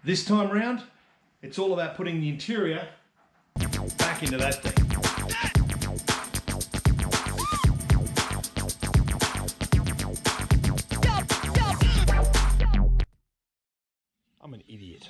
This time around, it's all about putting the interior back into that thing. I'm an idiot.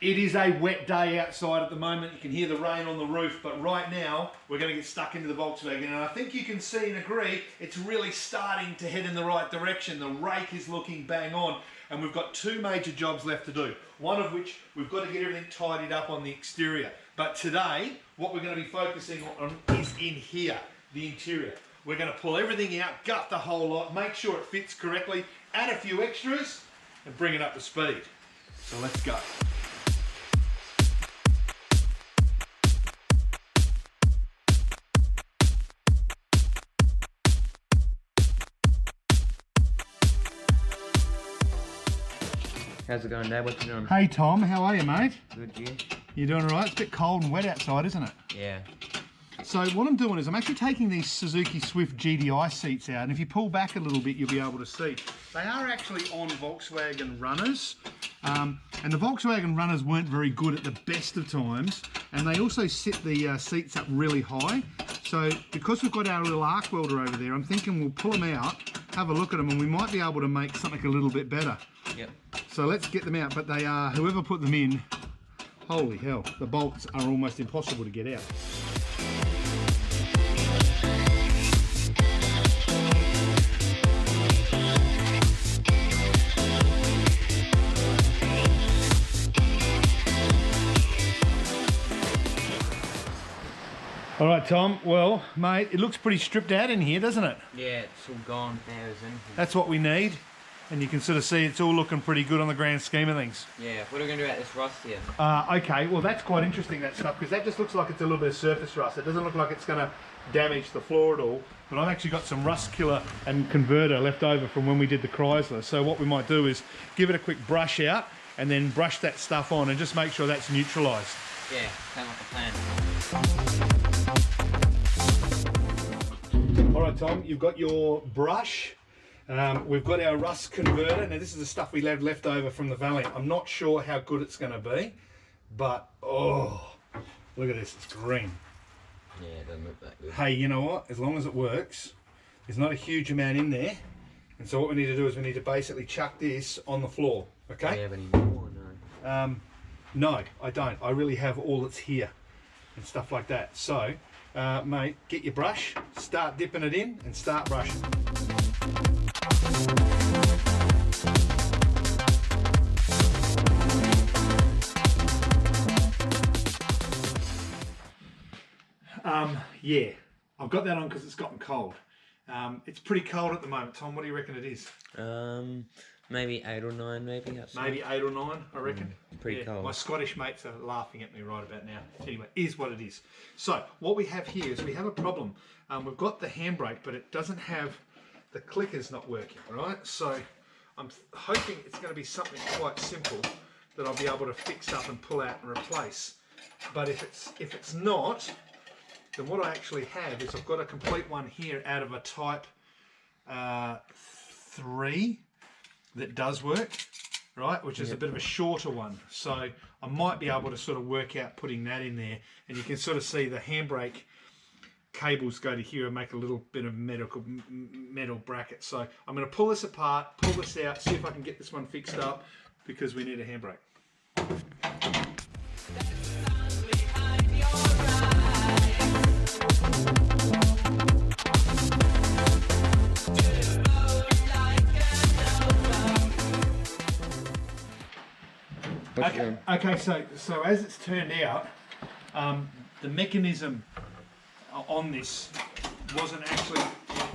It is a wet day outside at the moment. You can hear the rain on the roof, but right now we're going to get stuck into the Volkswagen, and I think you can see and agree it's really starting to head in the right direction. The rake is looking bang on, and we've got two major jobs left to do. One of which we've got to get everything tidied up on the exterior. But today, what we're going to be focusing on is in here, the interior. We're going to pull everything out, gut the whole lot, make sure it fits correctly, add a few extras, and bring it up to speed. So let's go. How's it going, Dad? What you doing? Hey Tom, how are you, mate? Good, you? You doing all right? It's a bit cold and wet outside, isn't it? Yeah. So what I'm doing is I'm actually taking these Suzuki Swift GDI seats out, and if you pull back a little bit, you'll be able to see. They are actually on Volkswagen runners, and the Volkswagen runners weren't very good at the best of times, and they also sit the seats up really high. So because we've got our little arc welder over there, I'm thinking we'll pull them out, have a look at them, and we might be able to make something a little bit better. Yep. So let's get them out, but they are, whoever put them in, holy hell, the bolts are almost impossible to get out. All right, Tom, well, mate, it looks pretty stripped out in here, doesn't it? Yeah, it's all gone. There is anything. That's what we need. And you can sort of see it's all looking pretty good on the grand scheme of things. Yeah, what are we going to do about this rust here? Okay, well that's quite interesting, that stuff, because that just looks like it's a little bit of surface rust. It doesn't look like it's going to damage the floor at all. But I've actually got some rust killer and converter left over from when we did the Chrysler. So what we might do is give it a quick brush out and then brush that stuff on and just make sure that's neutralised. Yeah, sounds like a plan. All right, Tom, you've got your brush. We've got our rust converter. Now this is the stuff we had left over from the Valiant. I'm not sure how good it's going to be, but oh, look at this, it's green. Yeah, it doesn't look that good. Hey, you know what? As long as it works, there's not a huge amount in there. And so what we need to do is we need to basically chuck this on the floor, okay? Do you have any more? No. No, I don't. I really have all that's here and stuff like that. So, mate, get your brush, start dipping it in and start brushing. Yeah, I've got that on because it's gotten cold. It's pretty cold at the moment, Tom. What do you reckon it is? Maybe 8 or 9, maybe. Outside. Maybe 8 or 9, I reckon. Pretty cold. My Scottish mates are laughing at me right about now. Anyway, is what it is. So, what we have here is we have a problem. We've got the handbrake, but it doesn't have, the clicker's not working, right? So, I'm hoping it's going to be something quite simple that I'll be able to fix up and pull out and replace. But if it's not, then what I actually have is I've got a complete one here out of a Type 3 that does work, right, which is a bit of a shorter one. So I might be able to sort of work out putting that in there, and you can sort of see the handbrake cables go to here and make a little bit of metal bracket. So I'm going to pull this apart, pull this out, see if I can get this one fixed up, because we need a handbrake. Okay, so as it's turned out, the mechanism on this wasn't actually,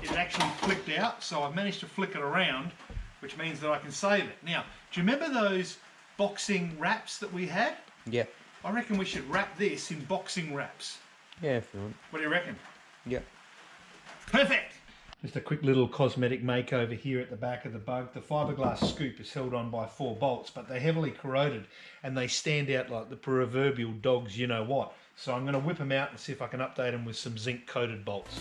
it actually flicked out, so I've managed to flick it around, which means that I can save it. Now, do you remember those boxing wraps that we had? Yeah. I reckon we should wrap this in boxing wraps. Yeah, if you want. What do you reckon? Yeah. Perfect! Just a quick little cosmetic makeover here at the back of the Bug. The fiberglass scoop is held on by 4 bolts, but they're heavily corroded and they stand out like the proverbial dog's you know what. So I'm going to whip them out and see if I can update them with some zinc coated bolts.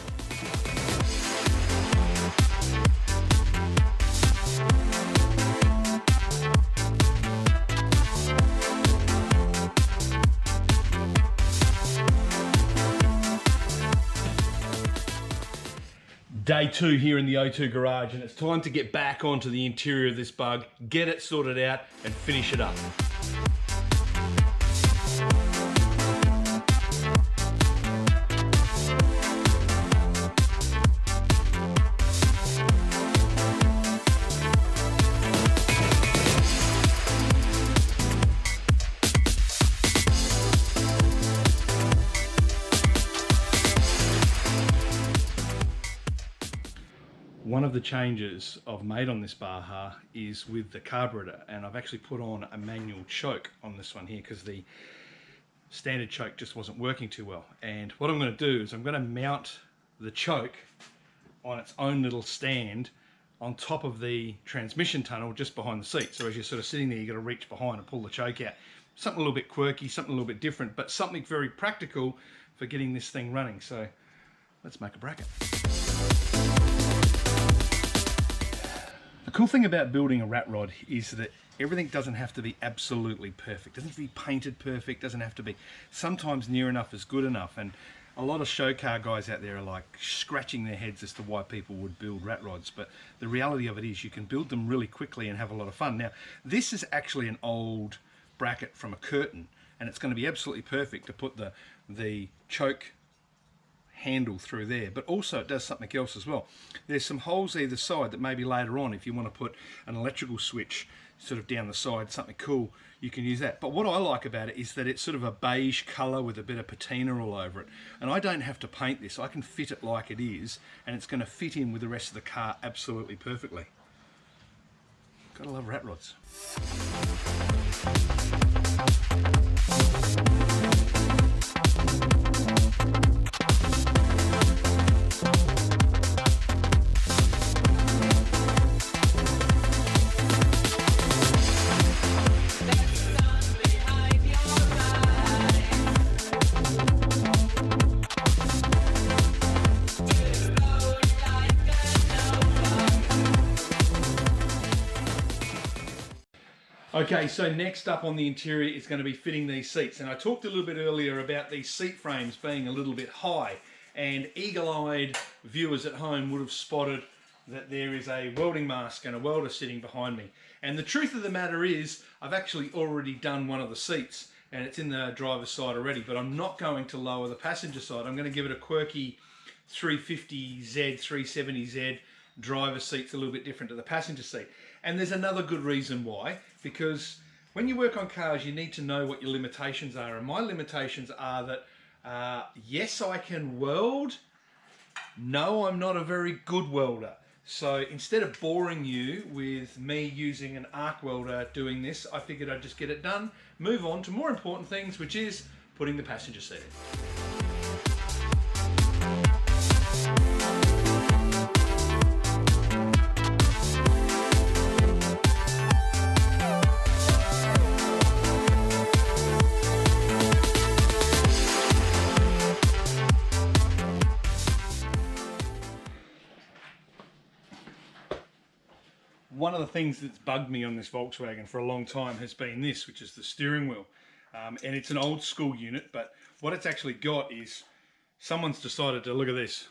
Day 2 here in the O2 garage, and it's time to get back onto the interior of this Bug, get it sorted out and finish it up. One of the changes I've made on this Baja is with the carburetor, and I've actually put on a manual choke on this one here because the standard choke just wasn't working too well. And what I'm going to do is I'm going to mount the choke on its own little stand on top of the transmission tunnel just behind the seat. So as you're sort of sitting there, you've got to reach behind and pull the choke out. Something a little bit quirky, something a little bit different, but something very practical for getting this thing running. So let's make a bracket. The cool thing about building a rat rod is that everything doesn't have to be absolutely perfect. It doesn't have to be painted perfect, doesn't have to be. Sometimes near enough is good enough, and a lot of show car guys out there are like scratching their heads as to why people would build rat rods, but the reality of it is you can build them really quickly and have a lot of fun. Now, this is actually an old bracket from a curtain, and it's going to be absolutely perfect to put the choke handle through there, but also it does something else as well. There's some holes either side that maybe later on, if you want to put an electrical switch sort of down the side, something cool, you can use that. But what I like about it is that it's sort of a beige color with a bit of patina all over it, and I don't have to paint this. I can fit it like it is, and it's going to fit in with the rest of the car absolutely perfectly. Gotta love rat rods. Okay, so next up on the interior is going to be fitting these seats, and I talked a little bit earlier about these seat frames being a little bit high, and eagle-eyed viewers at home would have spotted that there is a welding mask and a welder sitting behind me. And the truth of the matter is I've actually already done one of the seats and it's in the driver's side already, but I'm not going to lower the passenger side. I'm going to give it a quirky 350Z, 370Z. Driver's seat's a little bit different to the passenger seat. And there's another good reason why, because when you work on cars, you need to know what your limitations are. And my limitations are that, yes, I can weld. No, I'm not a very good welder. So instead of boring you with me using an arc welder doing this, I figured I'd just get it done, move on to more important things, which is putting the passenger seat in. One of the things that's bugged me on this Volkswagen for a long time has been this, which is the steering wheel. And it's an old school unit, but what it's actually got is someone's decided to, look at this,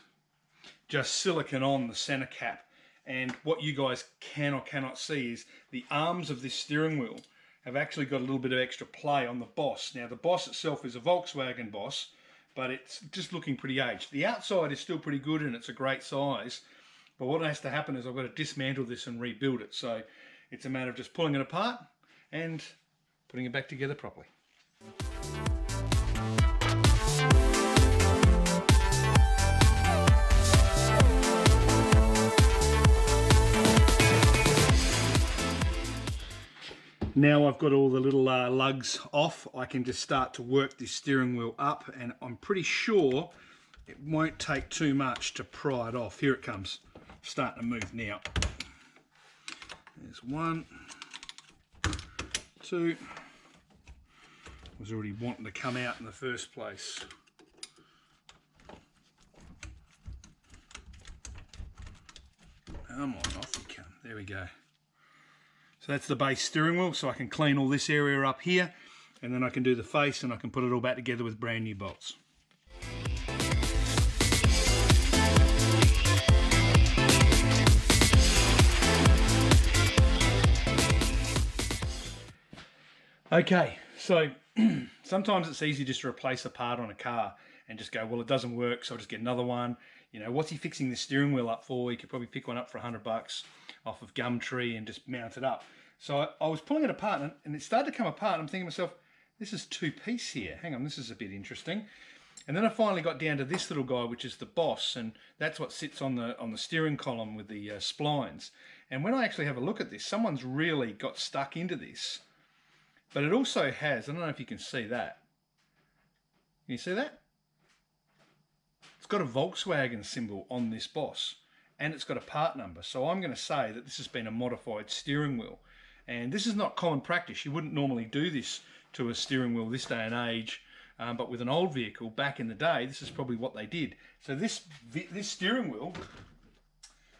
just silicon on the center cap. And what you guys can or cannot see is the arms of this steering wheel have actually got a little bit of extra play on the Boss. Now the Boss itself is a Volkswagen Boss, but it's just looking pretty aged. The outside is still pretty good and it's a great size. But what has to happen is I've got to dismantle this and rebuild it. So it's a matter of just pulling it apart and putting it back together properly. Now I've got all the little lugs off, I can just start to work this steering wheel up, and I'm pretty sure it won't take too much to pry it off. Here it comes. starting to move now. There's 1, 2. Was already wanting to come out in the first place. Come on, off you come. There we go. So that's the base steering wheel, so I can clean all this area up here, and then I can do the face and I can put it all back together with brand new bolts. Okay, so sometimes it's easy just to replace a part on a car and just go, well, it doesn't work, so I'll just get another one. You know, what's he fixing the steering wheel up for? He could probably pick one up for $100 off of Gumtree and just mount it up. So I was pulling it apart and it started to come apart. And I'm thinking to myself, this is 2-piece here. Hang on, this is a bit interesting. And then I finally got down to this little guy, which is the boss, and that's what sits on the steering column with the splines. And when I actually have a look at this, someone's really got stuck into this. But it also has, I don't know if you can see that. Can you see that? It's got a Volkswagen symbol on this boss, and it's got a part number. So I'm going to say that this has been a modified steering wheel. And this is not common practice. You wouldn't normally do this to a steering wheel this day and age. But with an old vehicle back in the day, this is probably what they did. So this steering wheel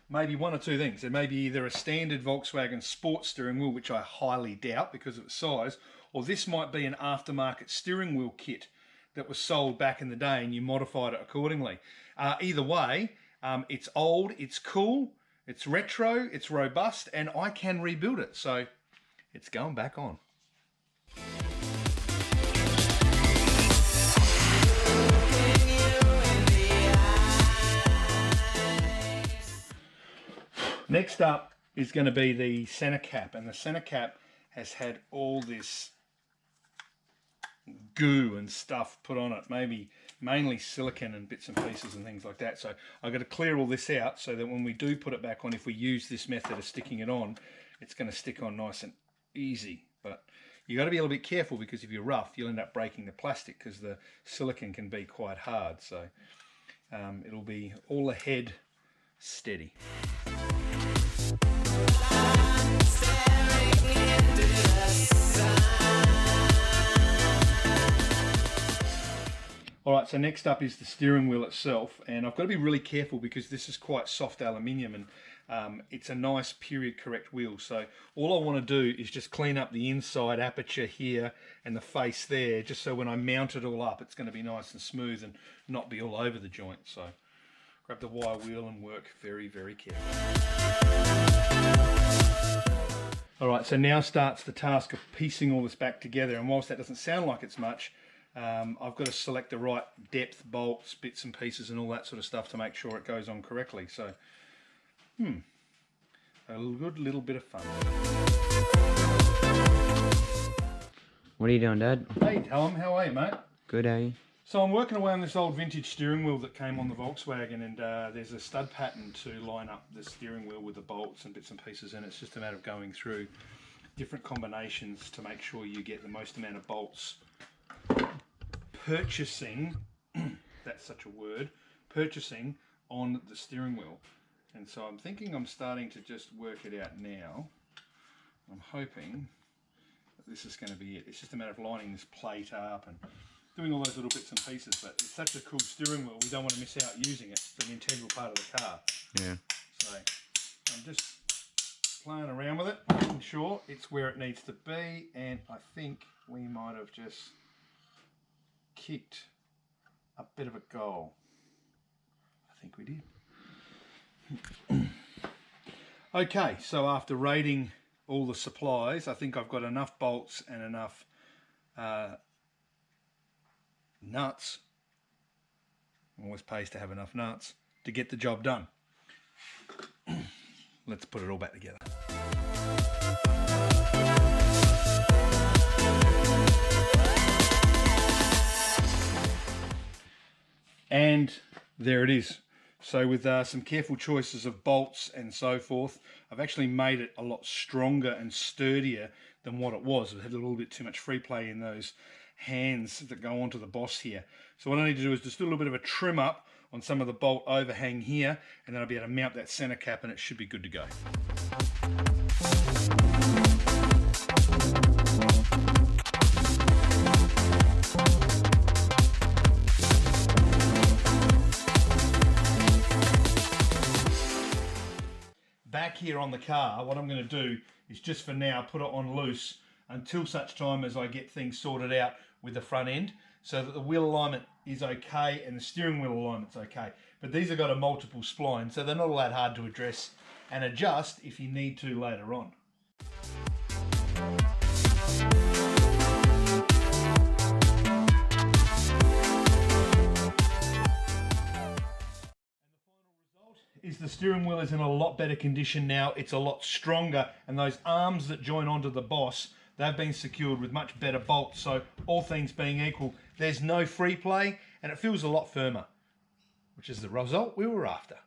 may be one or two things. It may be either a standard Volkswagen sports steering wheel, which I highly doubt because of its size, or this might be an aftermarket steering wheel kit that was sold back in the day and you modified it accordingly. Either way, it's old, it's cool, it's retro, it's robust, and I can rebuild it. So it's going back on. Next up is going to be the center cap, and the center cap has had all this goo and stuff put on it, mainly silicone and bits and pieces and things like that. So I've got to clear all this out so that when we do put it back on, if we use this method of sticking it on, it's going to stick on nice and easy. But you got to be a little bit careful because if you're rough, you'll end up breaking the plastic because the silicone can be quite hard. So it'll be all ahead steady. Alright, so next up is the steering wheel itself, and I've got to be really careful because this is quite soft aluminium and it's a nice period correct wheel. So all I want to do is just clean up the inside aperture here and the face there, just so when I mount it all up it's going to be nice and smooth and not be all over the joint. So grab the wire wheel and work very, very carefully. Alright, so now starts the task of piecing all this back together, and whilst that doesn't sound like it's much, I've got to select the right depth, bolts, bits and pieces and all that sort of stuff to make sure it goes on correctly. So, a good little bit of fun. What are you doing, Dad? Hey Tom, how are you, mate? Good, eh? So I'm working away on this old vintage steering wheel that came on the Volkswagen, and there's a stud pattern to line up the steering wheel with the bolts and bits and pieces, and it's just a matter of going through different combinations to make sure you get the most amount of bolts. Purchasing, that's such a word, purchasing on the steering wheel. And so I'm thinking I'm starting to just work it out now. I'm hoping that this is going to be it. It's just a matter of lining this plate up and doing all those little bits and pieces, but it's such a cool steering wheel, we don't want to miss out using it. It's an integral part of the car. Yeah. So I'm just playing around with it, making sure it's where it needs to be, and I think we might have just kicked a bit of a goal. I think we did. Okay, so after rating all the supplies, I think I've got enough bolts and enough nuts. Always pays to have enough nuts to get the job done. Let's put it all back together. And there it is. So with some careful choices of bolts and so forth, I've actually made it a lot stronger and sturdier than what it was. It had a little bit too much free play in those hands that go onto the boss here. So what I need to do is just do a little bit of a trim up on some of the bolt overhang here, and then I'll be able to mount that center cap and it should be good to go. Back here on the car, what I'm going to do is just for now put it on loose until such time as I get things sorted out with the front end, so that the wheel alignment is okay and the steering wheel alignment's okay. But these have got a multiple spline, so they're not all that hard to address and adjust if you need to later on. Is the steering wheel is in a lot better condition now. It's a lot stronger, and those arms that join onto the boss, they've been secured with much better bolts, so all things being equal, there's no free play and it feels a lot firmer, which is the result we were after.